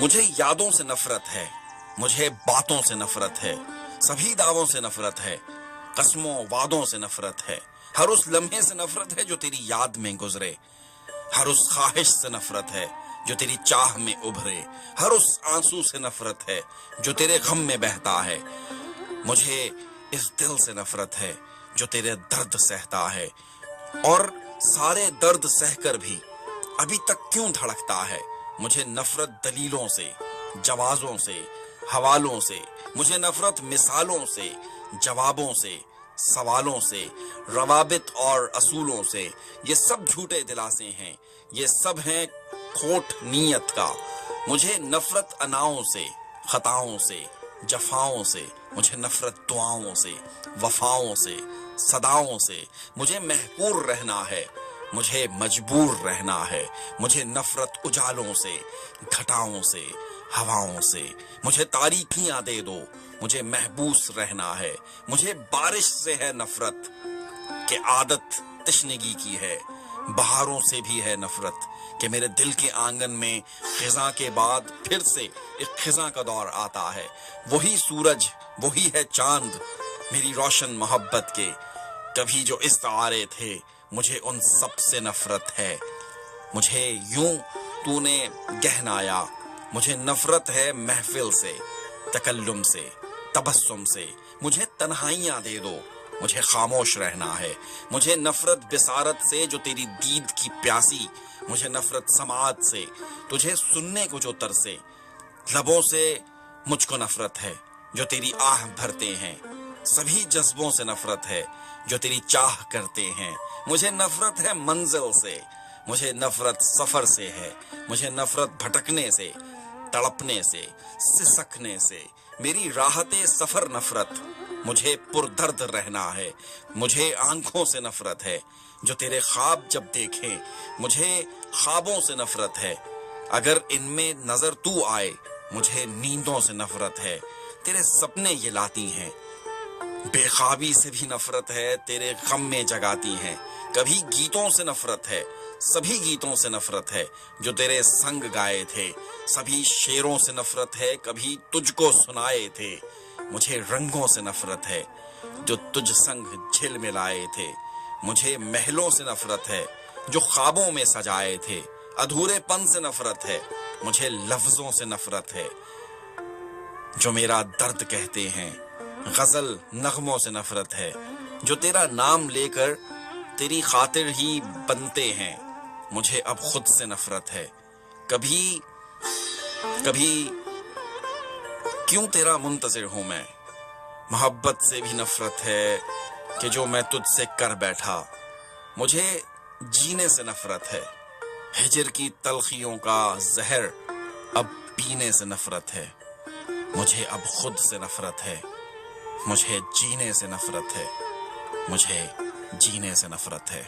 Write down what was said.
मुझे यादों से नफरत है, मुझे बातों से नफरत है, सभी दावों से नफरत है, कसमों वादों से नफरत है, हर उस लम्हे से नफरत है जो तेरी याद में गुजरे, हर उस ख्वाहिश से नफरत है जो तेरी चाह में उभरे, हर उस आंसू से नफरत है जो तेरे गम में बहता है। मुझे इस दिल से नफरत है जो तेरे दर्द सहता है, और सारे दर्द सहकर भी अभी तक क्यों धड़कता है। मुझे नफरत दलीलों से, जवाजों से, हवालों से, मुझे नफरत मिसालों से, जवाबों से, सवालों से, रवाबित और असूलों से। ये सब झूठे दिलासे हैं, ये सब हैं खोट नीयत का। मुझे नफरत अनाओं से, खताओं से, जफाओं से, मुझे नफरत दुआओं से, वफाओं से, सदाओं से। मुझे महपूर रहना है, मुझे मजबूर रहना है। मुझे नफरत उजालों से, घटाओं से, हवाओं से। मुझे तारीकियां दे दो, मुझे महबूस रहना है। मुझे बारिश से है नफरत कि आदत तशनगी की है, बहारों से भी है नफरत कि मेरे दिल के आंगन में खिजा के बाद फिर से एक खिजा का दौर आता है। वही सूरज, वही है चांद, मेरी रोशन मोहब्बत के कभी जो इस्तारे थे, मुझे उन सब से नफरत है। मुझे यूं तूने गहनाया, मुझे नफरत है महफिल से, तकल्लुम से, तबस्सुम से। मुझे तन्हाइयां दे दो, मुझे खामोश रहना है। मुझे नफरत बिसारत से जो तेरी दीद की प्यासी, मुझे नफरत समात से तुझे सुनने को जो तरसे। लबों से मुझको नफरत है जो तेरी आह भरते हैं, सभी जज्बों से नफरत है जो तेरी चाह करते हैं। मुझे नफरत है मंजिल से, मुझे नफरत सफर से है, मुझे नफरत भटकने से, तड़पने से, सिसकने से। मेरी राहते सफर नफरत, मुझे पुरदर्द रहना है। मुझे आंखों से नफरत है जो तेरे ख्वाब जब देखें, मुझे ख्वाबों से नफरत है अगर इनमें नजर तू आए। मुझे नींदों से नफरत है, तेरे सपने ये लाती हैं। बेख्वाबी से भी नफरत है, तेरे गम में जगाती हैं। कभी गीतों से नफरत है, सभी गीतों से नफरत है जो तेरे संग गाए थे। सभी शेरों से नफरत है, कभी तुझको सुनाए थे। मुझे रंगों से नफरत है जो तुझ संग झिलमिलाए थे। मुझे महलों से नफरत है जो ख्वाबों में सजाए थे। अधूरेपन से नफरत है, मुझे लफ्जों से नफरत है जो मेरा दर्द कहते हैं। गजल नगमों से नफरत है जो तेरा नाम लेकर तेरी खातिर ही बनते हैं। मुझे अब खुद से नफरत है, कभी कभी क्यों तेरा मुंतज़िर हूं मैं। मोहब्बत से भी नफरत है कि जो मैं तुझसे कर बैठा। मुझे जीने से नफरत है, हिजर की तलखियों का जहर अब पीने से नफरत है। मुझे अब खुद से नफरत है, मुझे जीने से नफरत है, मुझे जीने से नफरत है।